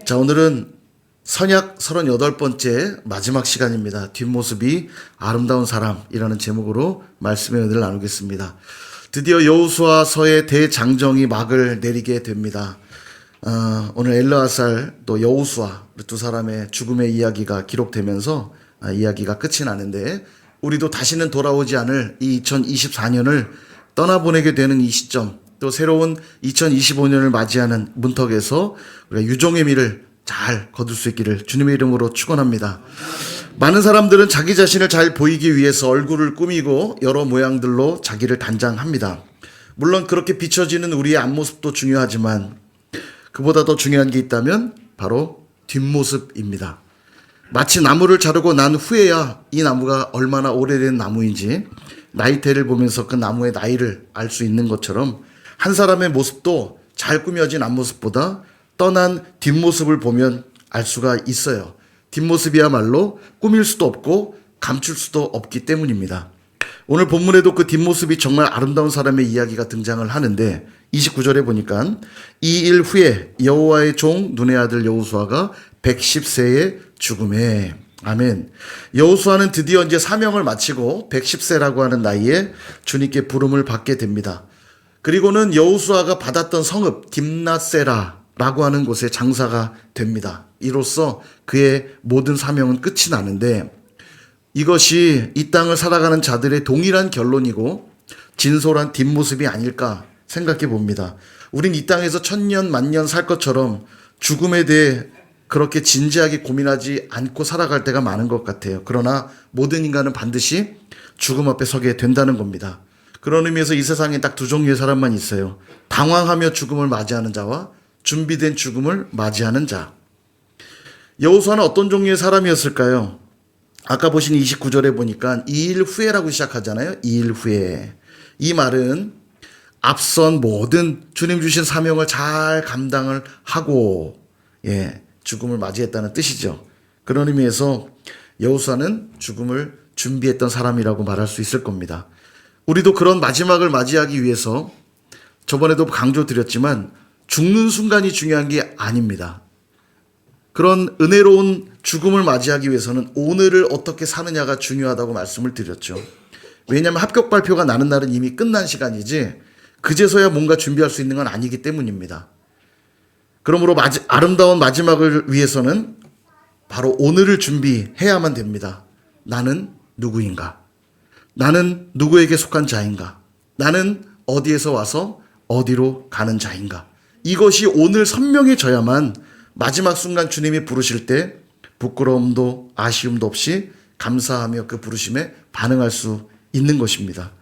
자, 오늘은 선약 38번째 마지막 시간입니다. 뒷모습이 아름다운 사람이라는 제목으로 말씀의 은혜를 나누겠습니다. 드디어 여호수아서의 대장정이 막을 내리게 됩니다. 오늘 엘르아살 또 여호수아 두 사람의 죽음의 이야기가 기록되면서 이야기가 끝이 나는데, 우리도 다시는 돌아오지 않을 이 2024년을 떠나보내게 되는 이 시점, 또 새로운 2025년을 맞이하는 문턱에서 우리가 유종의 미를 잘 거둘 수 있기를 주님의 이름으로 축원합니다. 많은 사람들은 자기 자신을 잘 보이기 위해서 얼굴을 꾸미고 여러 모양들로 자기를 단장합니다. 물론 그렇게 비춰지는 우리의 앞모습도 중요하지만 그보다 더 중요한 게 있다면 바로 뒷모습입니다. 마치 나무를 자르고 난 후에야 이 나무가 얼마나 오래된 나무인지 나이테를 보면서 그 나무의 나이를 알 수 있는 것처럼, 한 사람의 모습도 잘 꾸며진 앞모습보다 떠난 뒷모습을 보면 알 수가 있어요. 뒷모습이야말로 꾸밀 수도 없고 감출 수도 없기 때문입니다. 오늘 본문에도 그 뒷모습이 정말 아름다운 사람의 이야기가 등장을 하는데, 29절에 보니까 이 일 후에 여호와의 종 눈의 아들 여호수아가 110세에 죽음에. 아멘. 여호수아는 드디어 이제 사명을 마치고 110세라고 하는 나이에 주님께 부름을 받게 됩니다. 그리고는 여호수아가 받았던 성읍 딥낫세라라고 하는 곳에 장사가 됩니다. 이로써 그의 모든 사명은 끝이 나는데, 이것이 이 땅을 살아가는 자들의 동일한 결론이고 진솔한 뒷모습이 아닐까 생각해 봅니다. 우린 이 땅에서 천년 만년 살 것처럼 죽음에 대해 그렇게 진지하게 고민하지 않고 살아갈 때가 많은 것 같아요. 그러나 모든 인간은 반드시 죽음 앞에 서게 된다는 겁니다. 그런 의미에서 이 세상에 딱 두 종류의 사람만 있어요. 당황하며 죽음을 맞이하는 자와 준비된 죽음을 맞이하는 자. 여호수아는 어떤 종류의 사람이었을까요? 아까 보신 29절에 보니까 이 일 후에라고 시작하잖아요. 이 일 후에. 이 말은 앞선 모든 주님 주신 사명을 잘 감당을 하고 죽음을 맞이했다는 뜻이죠. 그런 의미에서 여호수아는 죽음을 준비했던 사람이라고 말할 수 있을 겁니다. 우리도 그런 마지막을 맞이하기 위해서, 저번에도 강조드렸지만 죽는 순간이 중요한 게 아닙니다. 그런 은혜로운 죽음을 맞이하기 위해서는 오늘을 어떻게 사느냐가 중요하다고 말씀을 드렸죠. 왜냐하면 합격 발표가 나는 날은 이미 끝난 시간이지 그제서야 뭔가 준비할 수 있는 건 아니기 때문입니다. 그러므로 아름다운 마지막을 위해서는 바로 오늘을 준비해야만 됩니다. 나는 누구인가? 나는 누구에게 속한 자인가? 나는 어디에서 와서 어디로 가는 자인가? 이것이 오늘 선명해져야만 마지막 순간 주님이 부르실 때 부끄러움도 아쉬움도 없이 감사하며 그 부르심에 반응할 수 있는 것입니다.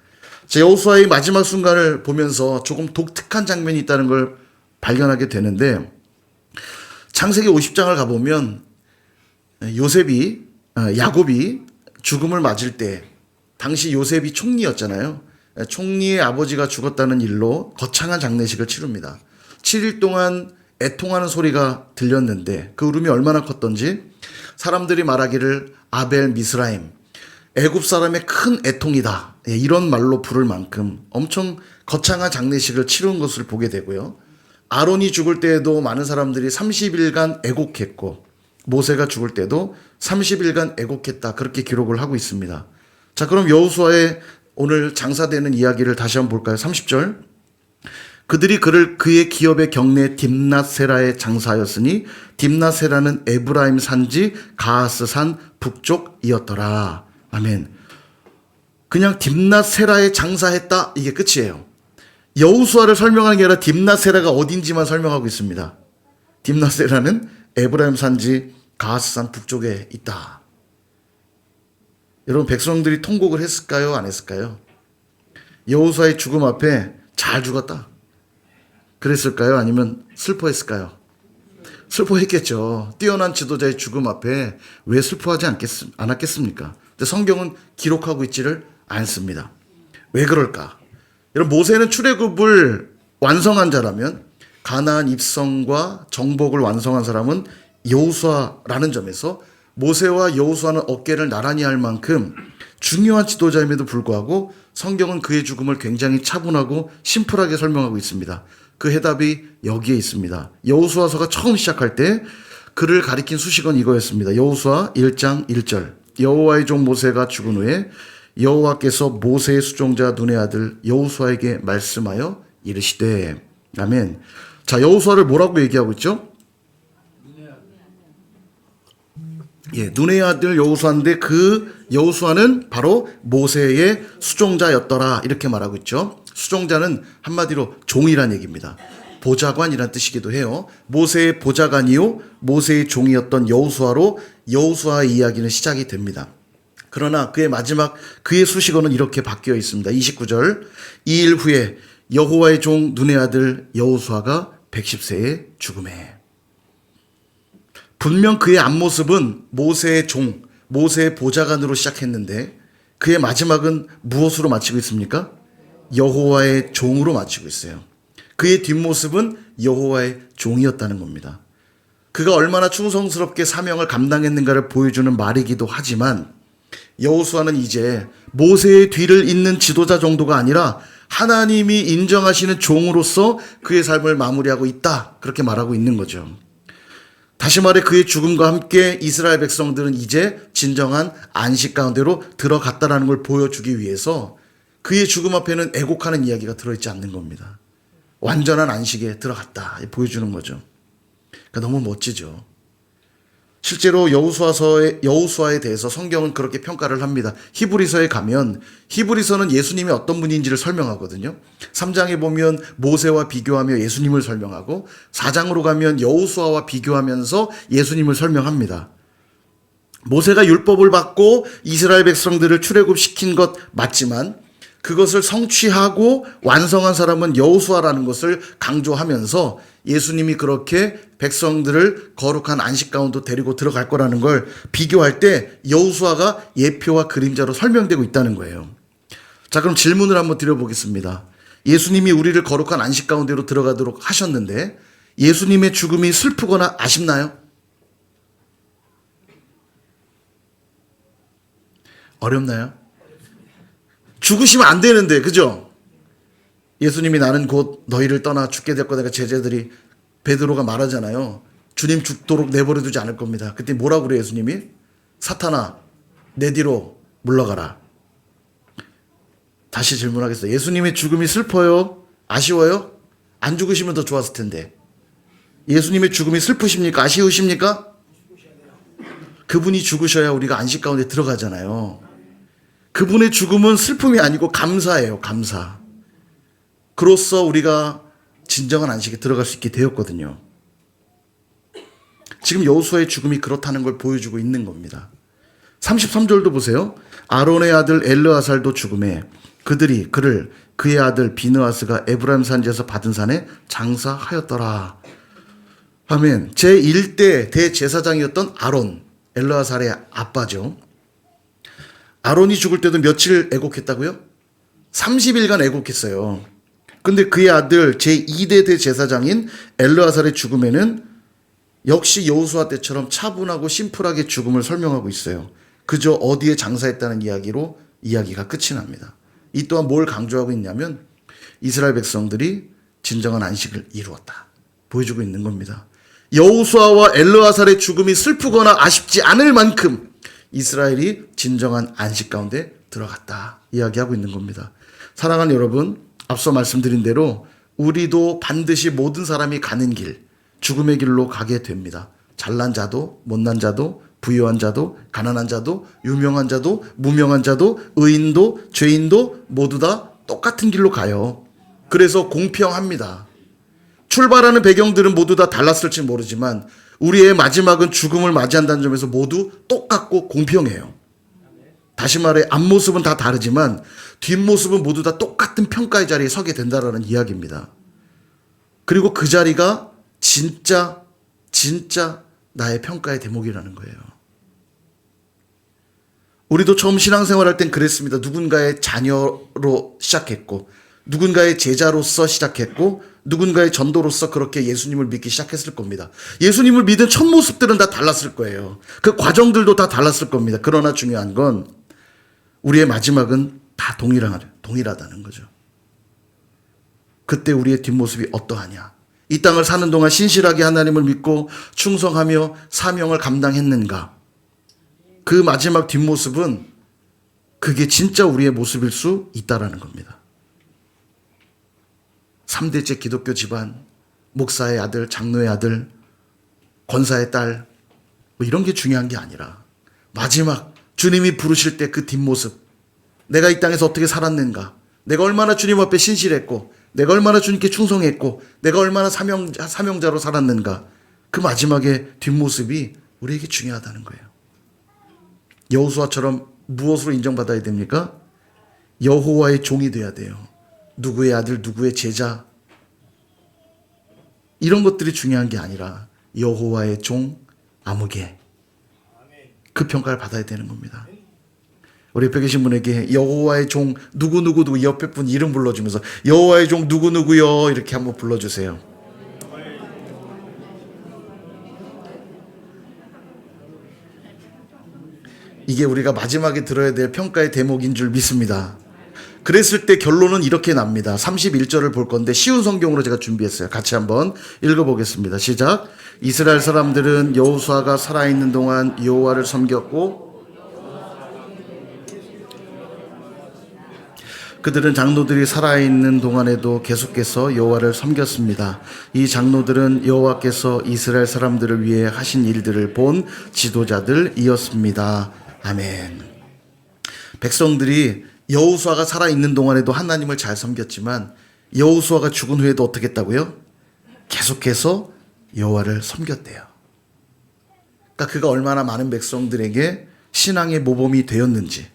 여호수아의 마지막 순간을 보면서 조금 독특한 장면이 있다는 걸 발견하게 되는데, 창세기 50장을 가보면 야곱이 죽음을 맞을 때, 당시 요셉이 총리였잖아요. 총리의 아버지가 죽었다는 일로 거창한 장례식을 치릅니다. 7일 동안 애통하는 소리가 들렸는데 그 울음이 얼마나 컸던지 사람들이 말하기를 아벨 미스라임, 애굽 사람의 큰 애통이다, 이런 말로 부를 만큼 엄청 거창한 장례식을 치른 것을 보게 되고요. 아론이 죽을 때에도 많은 사람들이 30일간 애곡했고, 모세가 죽을 때도 30일간 애곡했다, 그렇게 기록을 하고 있습니다. 자, 그럼 여호수아의 오늘 장사되는 이야기를 다시 한번 볼까요? 30절. 그들이 그의 기업의 경내 딥낫세라에 장사하였으니 딥낫세라는 에브라임 산지 가하스 산 북쪽이었더라. 아멘. 그냥 딥낫세라에 장사했다, 이게 끝이에요. 여호수아를 설명하는 게 아니라 딥낫세라가 어딘지만 설명하고 있습니다. 딥낫세라는 에브라임 산지 가하스 산 북쪽에 있다. 여러분, 백성들이 통곡을 했을까요? 안 했을까요? 여호수아의 죽음 앞에 잘 죽었다, 그랬을까요? 아니면 슬퍼했을까요? 슬퍼했겠죠. 뛰어난 지도자의 죽음 앞에 왜 슬퍼하지 않았겠습니까? 근데 성경은 기록하고 있지를 않습니다. 왜 그럴까? 여러분, 모세는 출애굽을 완성한 자라면 가나안 입성과 정복을 완성한 사람은 여호수아라는 점에서 모세와 여호수아는 어깨를 나란히 할 만큼 중요한 지도자임에도 불구하고 성경은 그의 죽음을 굉장히 차분하고 심플하게 설명하고 있습니다. 그 해답이 여기에 있습니다. 여호수아서가 처음 시작할 때 그를 가리킨 수식은 이거였습니다. 여호수아 1장 1절. 여호와의 종 모세가 죽은 후에 여호와께서 모세의 수종자 눈의 아들 여호수아에게 말씀하여 이르시되. 아멘. 자, 여호수아를 뭐라고 얘기하고 있죠? 예, 눈의 아들 여호수아인데 그 여호수아는 바로 모세의 수종자였더라 이렇게 말하고 있죠. 수종자는 한마디로 종이란 얘기입니다. 보좌관이란 뜻이기도 해요. 모세의 보좌관이요 모세의 종이었던 여호수아로 여호수아의 이야기는 시작이 됩니다. 그러나 그의 마지막 그의 수식어는 이렇게 바뀌어 있습니다. 29절. 이 일 후에 여호와의 종 눈의 아들 여호수아가 110세에 죽음에. 분명 그의 앞모습은 모세의 종, 모세의 보좌관으로 시작했는데 그의 마지막은 무엇으로 마치고 있습니까? 여호와의 종으로 마치고 있어요. 그의 뒷모습은 여호와의 종이었다는 겁니다. 그가 얼마나 충성스럽게 사명을 감당했는가를 보여주는 말이기도 하지만 여호수아는 이제 모세의 뒤를 잇는 지도자 정도가 아니라 하나님이 인정하시는 종으로서 그의 삶을 마무리하고 있다. 그렇게 말하고 있는 거죠. 다시 말해 그의 죽음과 함께 이스라엘 백성들은 이제 진정한 안식 가운데로 들어갔다라는 걸 보여주기 위해서 그의 죽음 앞에는 애곡하는 이야기가 들어있지 않는 겁니다. 완전한 안식에 들어갔다 보여주는 거죠. 그러니까 너무 멋지죠. 실제로 여호수아에 대해서 성경은 그렇게 평가를 합니다. 히브리서에 가면 히브리서는 예수님이 어떤 분인지를 설명하거든요. 3장에 보면 모세와 비교하며 예수님을 설명하고 4장으로 가면 여호수아와 비교하면서 예수님을 설명합니다. 모세가 율법을 받고 이스라엘 백성들을 출애굽시킨 것 맞지만 그것을 성취하고 완성한 사람은 여호수아라는 것을 강조하면서 예수님이 그렇게 백성들을 거룩한 안식 가운데 데리고 들어갈 거라는 걸 비교할 때 여호수아가 예표와 그림자로 설명되고 있다는 거예요. 자, 그럼 질문을 한번 드려보겠습니다. 예수님이 우리를 거룩한 안식 가운데로 들어가도록 하셨는데 예수님의 죽음이 슬프거나 아쉽나요? 어렵나요? 죽으시면 안 되는데, 그죠? 예수님이 나는 곧 너희를 떠나 죽게 될 거다. 제자들이 베드로가 말하잖아요. 주님 죽도록 내버려 두지 않을 겁니다. 그때 뭐라고 그래요, 예수님이? 사탄아, 내 뒤로 물러가라. 다시 질문하겠어요. 예수님의 죽음이 슬퍼요? 아쉬워요? 안 죽으시면 더 좋았을 텐데. 예수님의 죽음이 슬프십니까? 아쉬우십니까? 그분이 죽으셔야 우리가 안식 가운데 들어가잖아요. 그분의 죽음은 슬픔이 아니고 감사예요. 감사. 그로써 우리가 진정한 안식에 들어갈 수 있게 되었거든요. 지금 여호수아의 죽음이 그렇다는 걸 보여주고 있는 겁니다. 33절도 보세요. 아론의 아들 엘르아살도 죽음에 그들이 그를 그의 아들 비느하스가 에브라임 산지에서 받은 산에 장사하였더라. 아멘. 제1대 대제사장이었던 아론, 엘르아살의 아빠죠. 아론이 죽을 때도 며칠 애곡했다고요? 30일간 애곡했어요. 근데 그의 아들 제2대 대제사장인 엘르아살의 죽음에는 역시 여호수아 때처럼 차분하고 심플하게 죽음을 설명하고 있어요. 그저 어디에 장사했다는 이야기로 이야기가 끝이 납니다. 이 또한 뭘 강조하고 있냐면 이스라엘 백성들이 진정한 안식을 이루었다. 보여주고 있는 겁니다. 여호수아와 엘르아살의 죽음이 슬프거나 아쉽지 않을 만큼 이스라엘이 진정한 안식 가운데 들어갔다. 이야기하고 있는 겁니다. 사랑하는 여러분, 앞서 말씀드린 대로 우리도 반드시 모든 사람이 가는 길, 죽음의 길로 가게 됩니다. 잘난 자도 못난 자도 부유한 자도 가난한 자도 유명한 자도 무명한 자도 의인도 죄인도 모두 다 똑같은 길로 가요. 그래서 공평합니다. 출발하는 배경들은 모두 다 달랐을지 모르지만 우리의 마지막은 죽음을 맞이한다는 점에서 모두 똑같고 공평해요. 다시 말해 앞모습은 다 다르지만 뒷모습은 모두 다 똑같은 평가의 자리에 서게 된다는 이야기입니다. 그리고 그 자리가 진짜 나의 평가의 대목이라는 거예요. 우리도 처음 신앙생활할 땐 그랬습니다. 누군가의 자녀로 시작했고 누군가의 제자로서 시작했고 누군가의 전도로서 그렇게 예수님을 믿기 시작했을 겁니다. 예수님을 믿은 첫 모습들은 다 달랐을 거예요. 그 과정들도 다 달랐을 겁니다. 그러나 중요한 건 우리의 마지막은 다 동일하다는 거죠. 그때 우리의 뒷모습이 어떠하냐. 이 땅을 사는 동안 신실하게 하나님을 믿고 충성하며 사명을 감당했는가? 그 마지막 뒷모습은 그게 진짜 우리의 모습일 수 있다라는 겁니다. 3대째 기독교 집안, 목사의 아들, 장로의 아들, 권사의 딸, 뭐 이런 게 중요한 게 아니라 마지막 주님이 부르실 때 그 뒷모습, 내가 이 땅에서 어떻게 살았는가, 내가 얼마나 주님 앞에 신실했고, 내가 얼마나 주님께 충성했고, 내가 얼마나 사명자로 살았는가, 그 마지막의 뒷모습이 우리에게 중요하다는 거예요. 여호수아처럼 무엇으로 인정받아야 됩니까? 여호와의 종이 돼야 돼요. 누구의 아들, 누구의 제자, 이런 것들이 중요한 게 아니라 여호와의 종 아무개, 그 평가를 받아야 되는 겁니다. 우리 옆에 계신 분에게 여호와의 종 누구 옆에 분 이름 불러주면서 여호와의 종 누구누구요 이렇게 한번 불러주세요. 이게 우리가 마지막에 들어야 될 평가의 대목인 줄 믿습니다. 그랬을 때 결론은 이렇게 납니다. 31절을 볼 건데 쉬운 성경으로 제가 준비했어요. 같이 한번 읽어보겠습니다. 시작. 이스라엘 사람들은 여호수아가 살아있는 동안 여호와를 섬겼고 그들은 장로들이 살아있는 동안에도 계속해서 여호와를 섬겼습니다. 이 장로들은 여호와께서 이스라엘 사람들을 위해 하신 일들을 본 지도자들이었습니다. 아멘. 백성들이 여호수아가 살아있는 동안에도 하나님을 잘 섬겼지만 여호수아가 죽은 후에도 어떻게 했다고요? 계속해서 여호와를 섬겼대요. 그러니까 그가 얼마나 많은 백성들에게 신앙의 모범이 되었는지,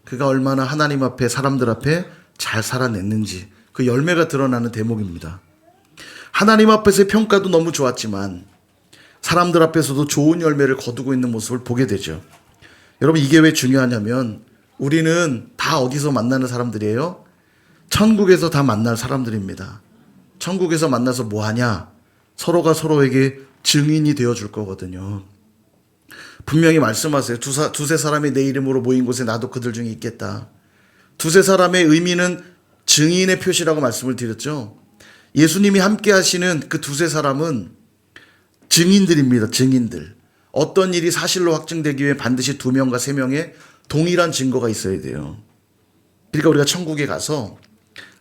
그가 얼마나 하나님 앞에 사람들 앞에 잘 살아냈는지 그 열매가 드러나는 대목입니다. 하나님 앞에서의 평가도 너무 좋았지만 사람들 앞에서도 좋은 열매를 거두고 있는 모습을 보게 되죠. 여러분, 이게 왜 중요하냐면 우리는 다 어디서 만나는 사람들이에요? 천국에서 다 만날 사람들입니다. 천국에서 만나서 뭐 하냐? 서로가 서로에게 증인이 되어줄 거거든요. 분명히 말씀하세요. 두세 사람이 내 이름으로 모인 곳에 나도 그들 중에 있겠다. 두세 사람의 의미는 증인의 표시라고 말씀을 드렸죠. 예수님이 함께 하시는 그 두세 사람은 증인들입니다. 증인들. 어떤 일이 사실로 확증되기 위해 반드시 2명과 3명의 동일한 증거가 있어야 돼요. 그러니까 우리가 천국에 가서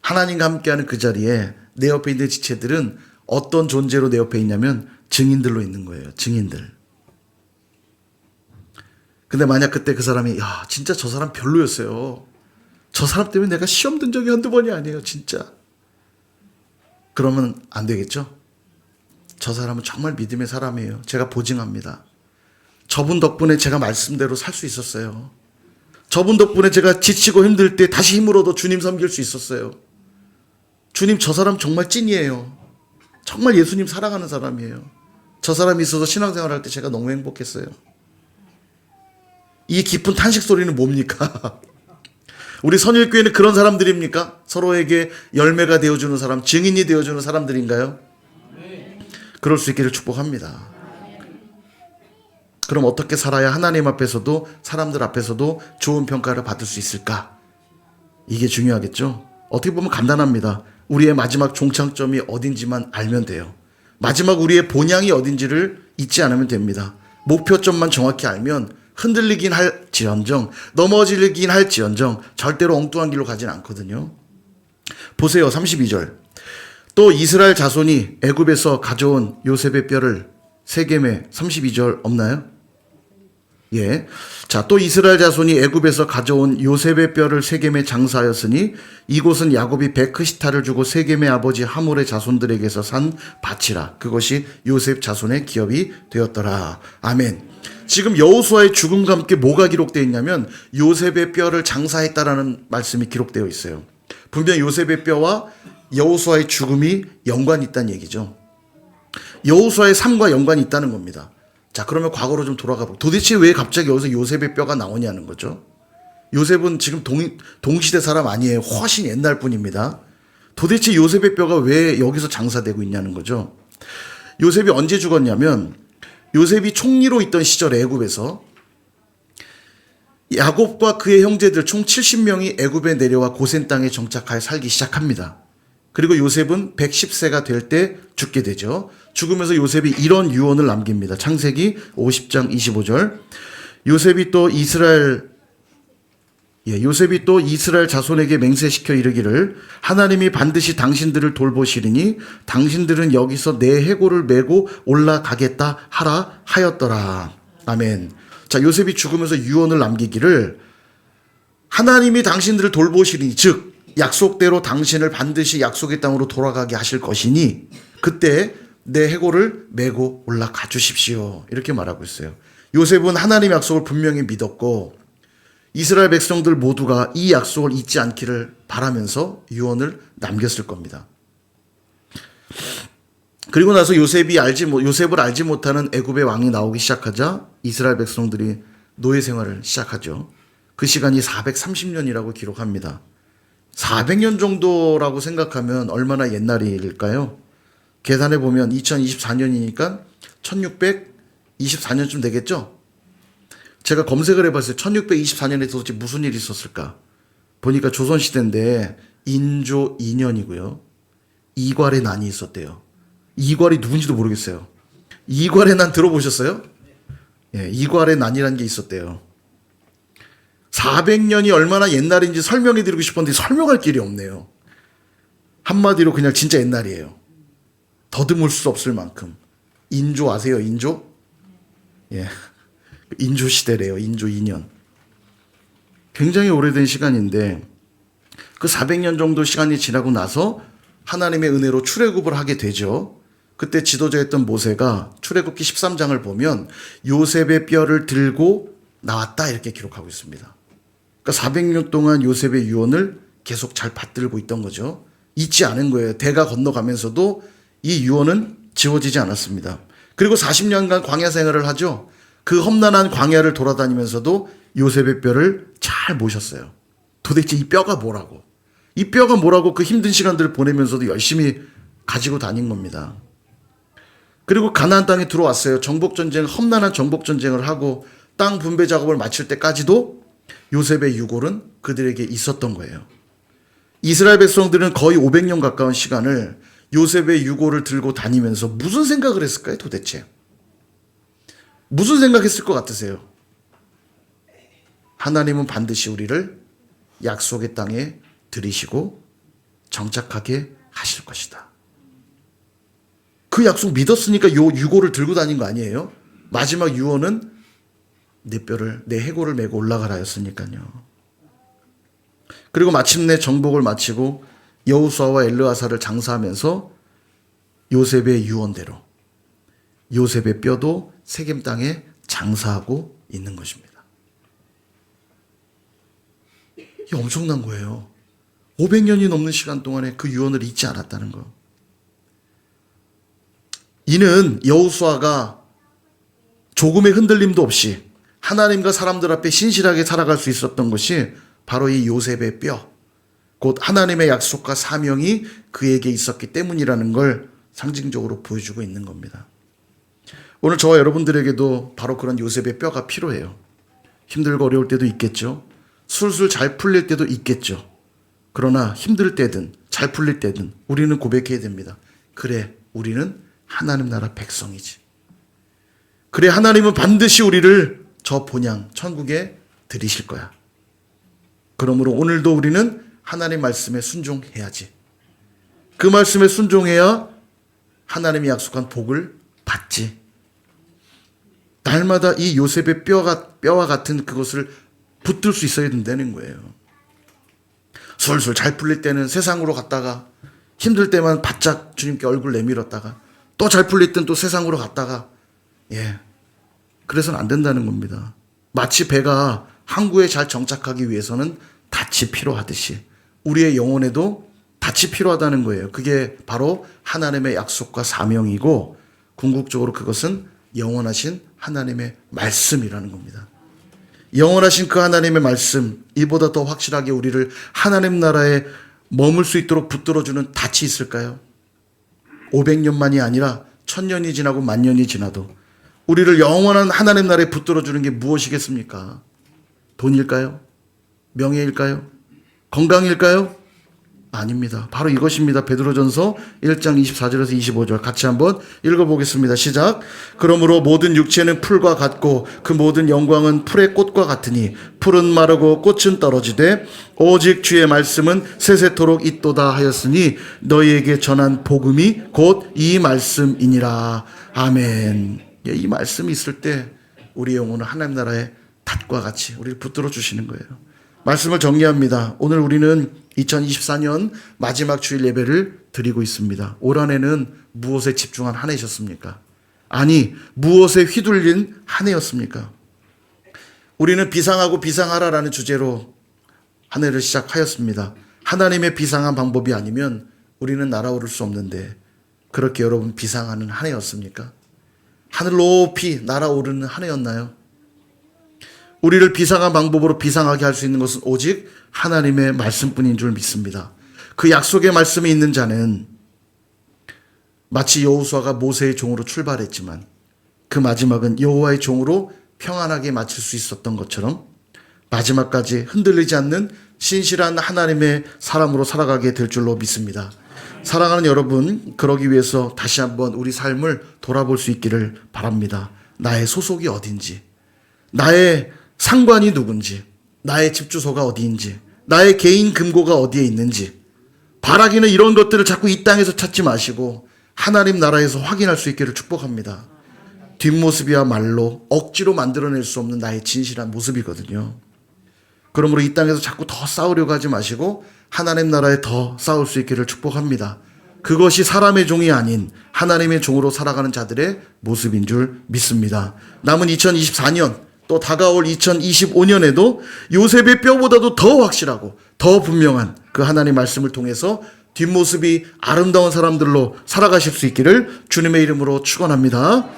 하나님과 함께하는 그 자리에 내 옆에 있는 지체들은 어떤 존재로 내 옆에 있냐면 증인들로 있는 거예요. 증인들. 근데 만약 그때 그 사람이 야 진짜 저 사람 별로였어요. 저 사람 때문에 내가 시험 든 적이 한두 번이 아니에요. 진짜. 그러면 안 되겠죠? 저 사람은 정말 믿음의 사람이에요. 제가 보증합니다. 저분 덕분에 제가 말씀대로 살 수 있었어요. 저분 덕분에 제가 지치고 힘들 때 다시 힘을 얻어 주님 섬길 수 있었어요. 주님, 저 사람 정말 찐이에요. 정말 예수님 사랑하는 사람이에요. 저 사람이 있어서 신앙생활 할 때 제가 너무 행복했어요. 이 깊은 탄식 소리는 뭡니까? 우리 선일교회는 그런 사람들입니까? 서로에게 열매가 되어주는 사람, 증인이 되어주는 사람들인가요? 그럴 수 있기를 축복합니다. 그럼 어떻게 살아야 하나님 앞에서도 사람들 앞에서도 좋은 평가를 받을 수 있을까? 이게 중요하겠죠? 어떻게 보면 간단합니다. 우리의 마지막 종착점이 어딘지만 알면 돼요. 마지막 우리의 본향이 어딘지를 잊지 않으면 됩니다. 목표점만 정확히 알면 흔들리긴 할지언정, 넘어지긴 할지언정 절대로 엉뚱한 길로 가진 않거든요. 보세요. 32절. 또 이스라엘 자손이 애굽에서 가져온 요셉의 뼈를 세겜에 32절 없나요? 예. 자, 또 이스라엘 자손이 애굽에서 가져온 요셉의 뼈를 세겜에 장사하였으니 이곳은 야곱이 베크시타를 주고 세겜의 아버지 하몰의 자손들에게서 산 밭이라. 그것이 요셉 자손의 기업이 되었더라. 아멘. 지금 여호수아의 죽음과 함께 뭐가 기록되어 있냐면 요셉의 뼈를 장사했다라는 말씀이 기록되어 있어요. 분명 요셉의 뼈와 여호수아의 죽음이 연관이 있다는 얘기죠. 여호수아의 삶과 연관이 있다는 겁니다. 자, 그러면 과거로 좀 돌아가 보고 도대체 왜 갑자기 여기서 요셉의 뼈가 나오냐는 거죠. 요셉은 지금 동시대 사람 아니에요. 훨씬 옛날 분입니다. 도대체 요셉의 뼈가 왜 여기서 장사되고 있냐는 거죠. 요셉이 언제 죽었냐면 요셉이 총리로 있던 시절에 애굽에서 야곱과 그의 형제들 총 70명이 애굽에 내려와 고센 땅에 정착하여 살기 시작합니다. 그리고 요셉은 110세가 될 때 죽게 되죠. 죽으면서 요셉이 이런 유언을 남깁니다. 창세기 50장 25절. 요셉이 또 이스라엘 자손에게 맹세시켜 이르기를 하나님이 반드시 당신들을 돌보시리니 당신들은 여기서 내 해골을 메고 올라가겠다 하라 하였더라. 아멘. 자, 요셉이 죽으면서 유언을 남기기를 하나님이 당신들을 돌보시리니, 즉 약속대로 당신을 반드시 약속의 땅으로 돌아가게 하실 것이니 그때 내 해골을 메고 올라가 주십시오. 이렇게 말하고 있어요. 요셉은 하나님의 약속을 분명히 믿었고 이스라엘 백성들 모두가 이 약속을 잊지 않기를 바라면서 유언을 남겼을 겁니다. 그리고 나서 요셉을 알지 못하는 애굽의 왕이 나오기 시작하자 이스라엘 백성들이 노예 생활을 시작하죠. 그 시간이 430년이라고 기록합니다. 400년 정도라고 생각하면 얼마나 옛날일까요? 계산해 보면 2024년이니까 1624년쯤 되겠죠? 제가 검색을 해봤어요. 1624년에 도대체 무슨 일이 있었을까? 보니까 조선시대인데 인조 2년이고요. 이괄의 난이 있었대요. 이괄이 누군지도 모르겠어요. 이괄의 난 들어보셨어요? 예, 이괄의 난이라는 게 있었대요. 400년이 얼마나 옛날인지 설명해 드리고 싶었는데 설명할 길이 없네요. 한마디로 그냥 진짜 옛날이에요. 더듬을 수 없을 만큼. 인조 아세요? 인조? 예. 인조 시대래요. 인조 2년. 굉장히 오래된 시간인데 그 400년 정도 시간이 지나고 나서 하나님의 은혜로 출애굽을 하게 되죠. 그때 지도자였던 모세가 출애굽기 13장을 보면 요셉의 뼈를 들고 나왔다 이렇게 기록하고 있습니다. 그러니까 400년 동안 요셉의 유언을 계속 잘 받들고 있던 거죠. 잊지 않은 거예요. 대가 건너가면서도 이 유언은 지워지지 않았습니다. 그리고 40년간 광야 생활을 하죠. 그 험난한 광야를 돌아다니면서도 요셉의 뼈를 잘 모셨어요. 도대체 이 뼈가 뭐라고? 이 뼈가 뭐라고 그 힘든 시간들을 보내면서도 열심히 가지고 다닌 겁니다. 그리고 가나안 땅에 들어왔어요. 험난한 정복 전쟁을 하고 땅 분배 작업을 마칠 때까지도 요셉의 유골은 그들에게 있었던 거예요. 이스라엘 백성들은 거의 500년 가까운 시간을 요셉의 유골을 들고 다니면서 무슨 생각을 했을까요, 도대체? 무슨 생각했을 것 같으세요? 하나님은 반드시 우리를 약속의 땅에 들이시고 정착하게 하실 것이다. 그 약속 믿었으니까 요 유골을 들고 다닌 거 아니에요? 마지막 유언은 내 해골을 메고 올라가라 였으니까요. 그리고 마침내 정복을 마치고 여호수아와 엘르아사를 장사하면서 요셉의 유언대로 요셉의 뼈도 세겜 땅에 장사하고 있는 것입니다. 이게 엄청난 거예요. 500년이 넘는 시간 동안에 그 유언을 잊지 않았다는 거. 이는 여호수아가 조금의 흔들림도 없이 하나님과 사람들 앞에 신실하게 살아갈 수 있었던 것이 바로 이 요셉의 뼈, 곧 하나님의 약속과 사명이 그에게 있었기 때문이라는 걸 상징적으로 보여주고 있는 겁니다. 오늘 저와 여러분들에게도 바로 그런 요셉의 뼈가 필요해요. 힘들고 어려울 때도 있겠죠. 술술 잘 풀릴 때도 있겠죠. 그러나 힘들 때든 잘 풀릴 때든 우리는 고백해야 됩니다. 그래, 우리는 하나님 나라 백성이지. 그래, 하나님은 반드시 우리를 저 본향 천국에 들이실 거야. 그러므로 오늘도 우리는 하나님 말씀에 순종해야지. 그 말씀에 순종해야 하나님이 약속한 복을 받지. 날마다 이 요셉의 뼈와 같은 그것을 붙들 수 있어야 된다는 거예요. 술술 잘 풀릴 때는 세상으로 갔다가 힘들 때만 바짝 주님께 얼굴 내밀었다가 또 잘 풀릴 땐 또 세상으로 갔다가 그래서는 안 된다는 겁니다. 마치 배가 항구에 잘 정착하기 위해서는 닻이 필요하듯이 우리의 영혼에도 닻이 필요하다는 거예요. 그게 바로 하나님의 약속과 사명이고 궁극적으로 그것은 영원하신 하나님의 말씀이라는 겁니다. 영원하신 그 하나님의 말씀, 이보다 더 확실하게 우리를 하나님 나라에 머물 수 있도록 붙들어주는 닻이 있을까요? 500년만이 아니라 1000년이 지나고 10,000년이 지나도 우리를 영원한 하나님 나라에 붙들어주는 게 무엇이겠습니까? 돈일까요? 명예일까요? 건강일까요? 아닙니다. 바로 이것입니다. 베드로전서 1장 24절에서 25절 같이 한번 읽어보겠습니다. 시작. 그러므로 모든 육체는 풀과 같고 그 모든 영광은 풀의 꽃과 같으니 풀은 마르고 꽃은 떨어지되 오직 주의 말씀은 세세토록 있도다 하였으니 너희에게 전한 복음이 곧 이 말씀이니라. 아멘. 이 말씀이 있을 때 우리 영혼은 하나님 나라의 닷과 같이 우리를 붙들어 주시는 거예요. 말씀을 정리합니다. 오늘 우리는 2024년 마지막 주일 예배를 드리고 있습니다. 올 한해는 무엇에 집중한 한 해셨습니까? 아니, 무엇에 휘둘린 한 해였습니까? 우리는 비상하고 비상하라라는 주제로 한 해를 시작하였습니다. 하나님의 비상한 방법이 아니면 우리는 날아오를 수 없는데 그렇게 여러분 비상하는 한 해였습니까? 하늘 높이 날아오르는 한 해였나요? 우리를 비상한 방법으로 비상하게 할 수 있는 것은 오직 하나님의 말씀뿐인 줄 믿습니다. 그 약속의 말씀이 있는 자는 마치 여호수아가 모세의 종으로 출발했지만 그 마지막은 여호와의 종으로 평안하게 마칠 수 있었던 것처럼 마지막까지 흔들리지 않는 신실한 하나님의 사람으로 살아가게 될 줄로 믿습니다. 사랑하는 여러분, 그러기 위해서 다시 한번 우리 삶을 돌아볼 수 있기를 바랍니다. 나의 소속이 어딘지, 나의 상관이 누군지, 나의 집 주소가 어디인지, 나의 개인 금고가 어디에 있는지, 바라기는 이런 것들을 자꾸 이 땅에서 찾지 마시고 하나님 나라에서 확인할 수 있기를 축복합니다. 뒷모습이야말로 억지로 만들어낼 수 없는 나의 진실한 모습이거든요. 그러므로 이 땅에서 자꾸 더 싸우려고 하지 마시고 하나님 나라에 더 싸울 수 있기를 축복합니다. 그것이 사람의 종이 아닌 하나님의 종으로 살아가는 자들의 모습인 줄 믿습니다. 남은 2024년 또 다가올 2025년에도 요셉의 뼈보다도 더 확실하고 더 분명한 그 하나님의 말씀을 통해서 뒷모습이 아름다운 사람들로 살아가실 수 있기를 주님의 이름으로 축원합니다.